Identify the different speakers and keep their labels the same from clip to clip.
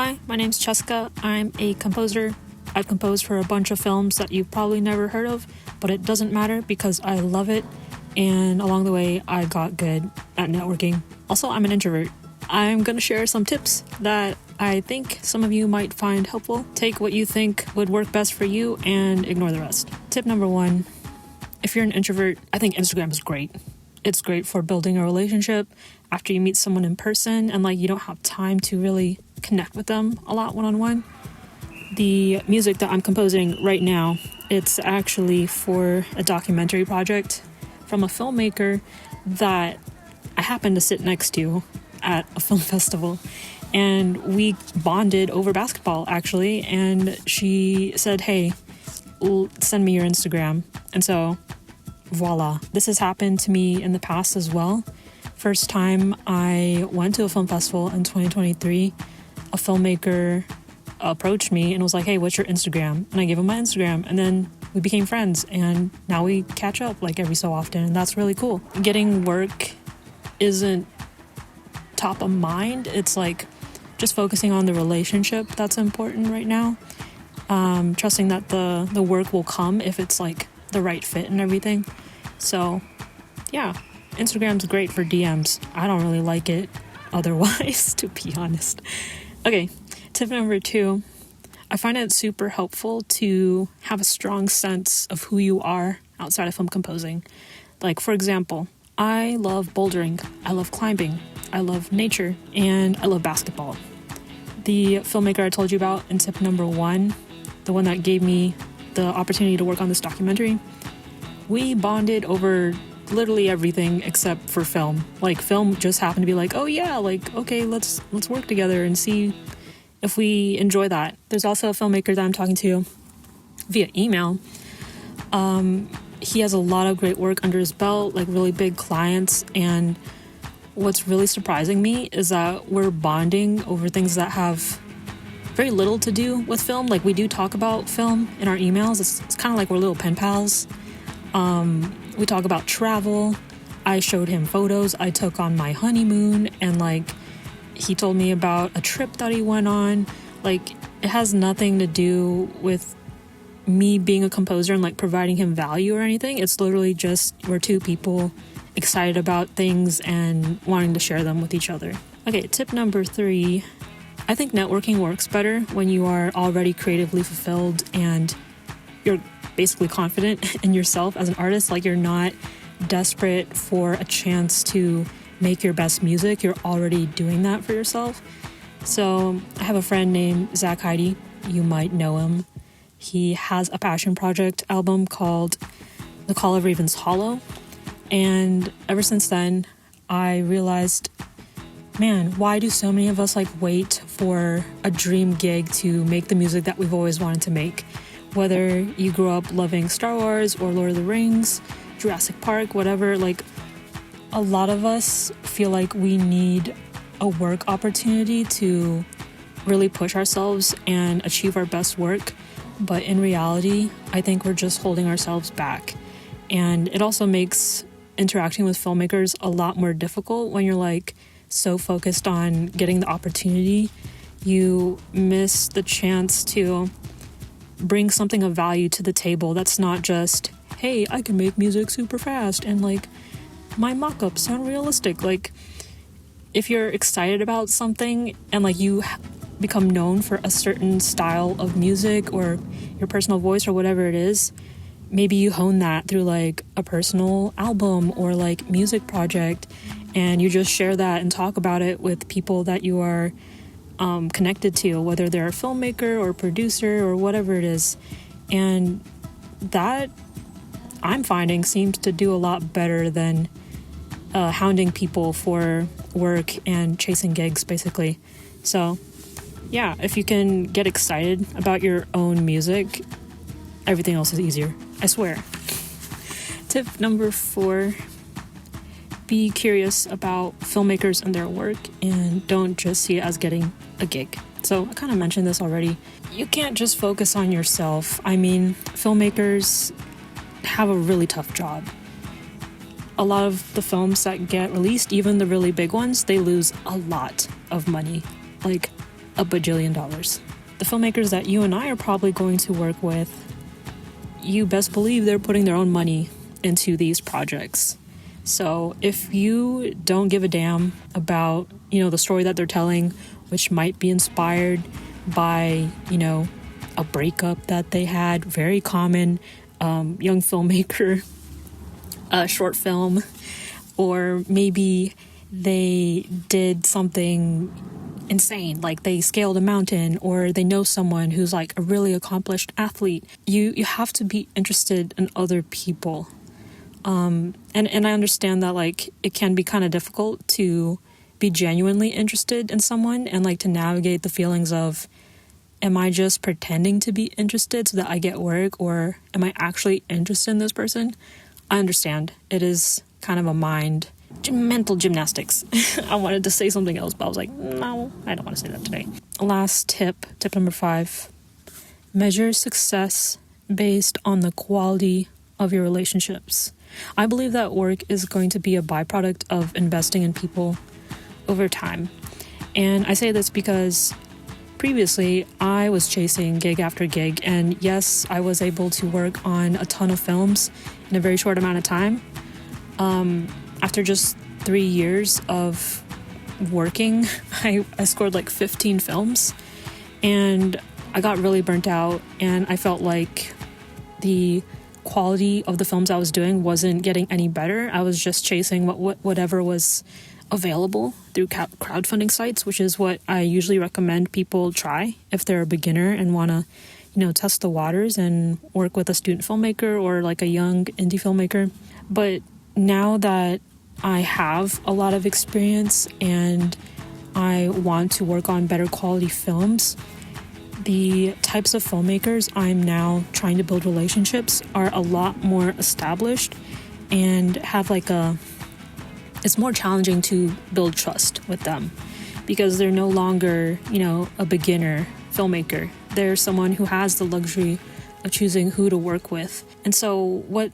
Speaker 1: Hi, my name's Cheska. I'm a composer. I've composed for a bunch of films that you've probably never heard of, but it doesn't matter because I love it, and along the way, I got good at networking. Also, I'm an introvert. I'm going to share some tips that I think some of you might find helpful. Take what you think would work best for you and ignore the rest. Tip number 1, if you're an introvert, I think Instagram is great. It's great for building a relationship after you meet someone in person and you don't have time to really connect with them a lot one-on-one. The music that I'm composing right now, it's actually for a documentary project from a filmmaker that I happen to sit next to at a film festival, and we bonded over basketball actually, and she said, hey, send me your Instagram. And so voila, this has happened to me in the past as well. First time I went to a film festival in 2023, a filmmaker approached me and was like, hey, what's your Instagram? And I gave him my Instagram, and then we became friends, and now we catch up every so often, and that's really cool. Getting work isn't top of mind. It's just focusing on the relationship that's important right now. Trusting that the work will come if it's the right fit and everything. So yeah, Instagram's great for DMs. I don't really like it otherwise, to be honest. Okay, tip number 2, I find it super helpful to have a strong sense of who you are outside of film composing. For example, I love bouldering, I love climbing, I love nature, and I love basketball. The filmmaker I told you about in tip number 1, the one that gave me the opportunity to work on this documentary, we bonded over literally everything except for film. Film just happened to be oh yeah, okay, let's work together and see if we enjoy that. There's also a filmmaker that I'm talking to via email. He has a lot of great work under his belt, really big clients, and what's really surprising me is that we're bonding over things that have very little to do with film. We do talk about film in our emails. It's kind of we're little pen pals. We talk about travel. I showed him photos I took on my honeymoon, and he told me about a trip that he went on. It has nothing to do with me being a composer and providing him value or anything. It's literally just we're two people excited about things and wanting to share them with each other. Okay, tip number 3. I think networking works better when you are already creatively fulfilled and you're basically confident in yourself as an artist. You're not desperate for a chance to make your best music. You're already doing that for yourself. So I have a friend named Zach Heidi. You might know him. He has a passion project album called The Call of Ravens Hollow. And ever since then, I realized, man, why do so many of us wait for a dream gig to make the music that we've always wanted to make? Whether you grew up loving Star Wars or Lord of the Rings, Jurassic Park, whatever, a lot of us feel we need a work opportunity to really push ourselves and achieve our best work. But in reality, I think we're just holding ourselves back. And it also makes interacting with filmmakers a lot more difficult when you're so focused on getting the opportunity. You miss the chance to bring something of value to the table that's not just, hey, I can make music super fast and my mock-ups sound realistic. If you're excited about something and you become known for a certain style of music or your personal voice or whatever it is, maybe you hone that through a personal album or music project, and you just share that and talk about it with people that you are connected to, whether they're a filmmaker or producer or whatever it is. And that, I'm finding, seems to do a lot better than hounding people for work and chasing gigs, basically. So yeah, if you can get excited about your own music, everything else is easier, I swear. Tip number 4, be curious about filmmakers and their work, and don't just see it as getting a gig. So I kind of mentioned this already. You can't just focus on yourself. I mean, filmmakers have a really tough job. A lot of the films that get released, even the really big ones, they lose a lot of money. a bajillion dollars. The filmmakers that you and I are probably going to work with, you best believe they're putting their own money into these projects. So if you don't give a damn about, the story that they're telling, which might be inspired by, a breakup that they had, very common, young filmmaker, short film, or maybe they did something insane, like they scaled a mountain, or they know someone who's like a really accomplished athlete. You have to be interested in other people. And I understand that like it can be kind of difficult to be genuinely interested in someone and like to navigate the feelings of, am I just pretending to be interested so that I get work, or am I actually interested in this person? I understand. It is kind of a mental gymnastics. I wanted to say something else, but I was like, no, I don't want to say that today. Last tip number 5, measure success based on the quality of your relationships. I believe that work is going to be a byproduct of investing in people over time. And I say this because previously I was chasing gig after gig, and yes, I was able to work on a ton of films in a very short amount of time. After just 3 years of working, I scored like 15 films, and I got really burnt out, and I felt like the quality of the films I was doing wasn't getting any better. I was just chasing whatever was available through crowdfunding sites, which is what I usually recommend people try if they're a beginner and want to, test the waters and work with a student filmmaker or like a young indie filmmaker. But now that I have a lot of experience and I want to work on better quality films, the types of filmmakers I'm now trying to build relationships are a lot more established and have it's more challenging to build trust with them because they're no longer, a beginner filmmaker. They're someone who has the luxury of choosing who to work with. And so what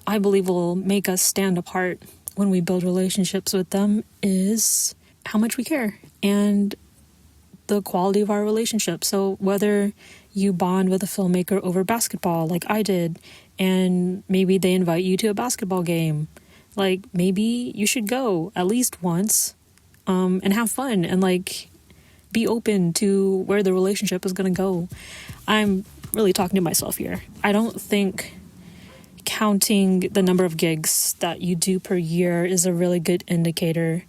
Speaker 1: I believe will make us stand apart when we build relationships with them is how much we care and the quality of our relationship. So whether you bond with a filmmaker over basketball like I did, and maybe they invite you to a basketball game, like maybe you should go at least once and have fun and like be open to where the relationship is going to go. I'm really talking to myself here. I don't think counting the number of gigs that you do per year is a really good indicator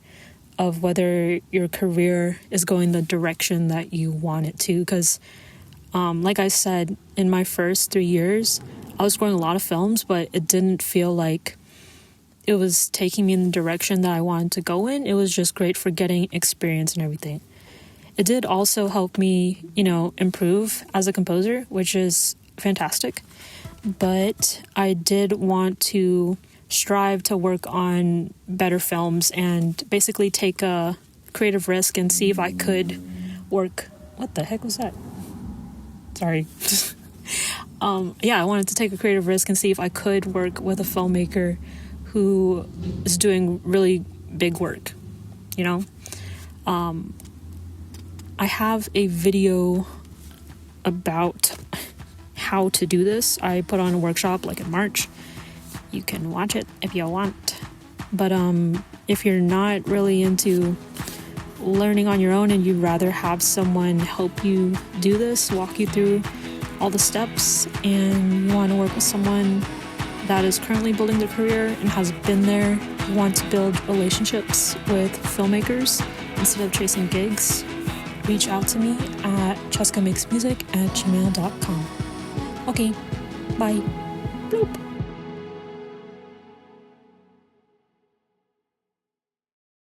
Speaker 1: of whether your career is going the direction that you want it to. Because like I said, in my first 3 years, I was scoring a lot of films, but it didn't feel like it was taking me in the direction that I wanted to go in. It was just great for getting experience and everything. It did also help me, improve as a composer, which is fantastic. But I did want to strive to work on better films and basically take a creative risk and see if I could work. What the heck was that? Sorry. I wanted to take a creative risk and see if I could work with a filmmaker who is doing really big work, I have a video about how to do this. I put on a workshop like in March. You can watch it if you want. But if you're not really into learning on your own and you'd rather have someone help you do this, walk you through all the steps, and you want to work with someone that is currently building their career and has been there, you want to build relationships with filmmakers instead of chasing gigs, reach out to me at cheskamakesmusic@gmail.com. Okay, bye. Bloop.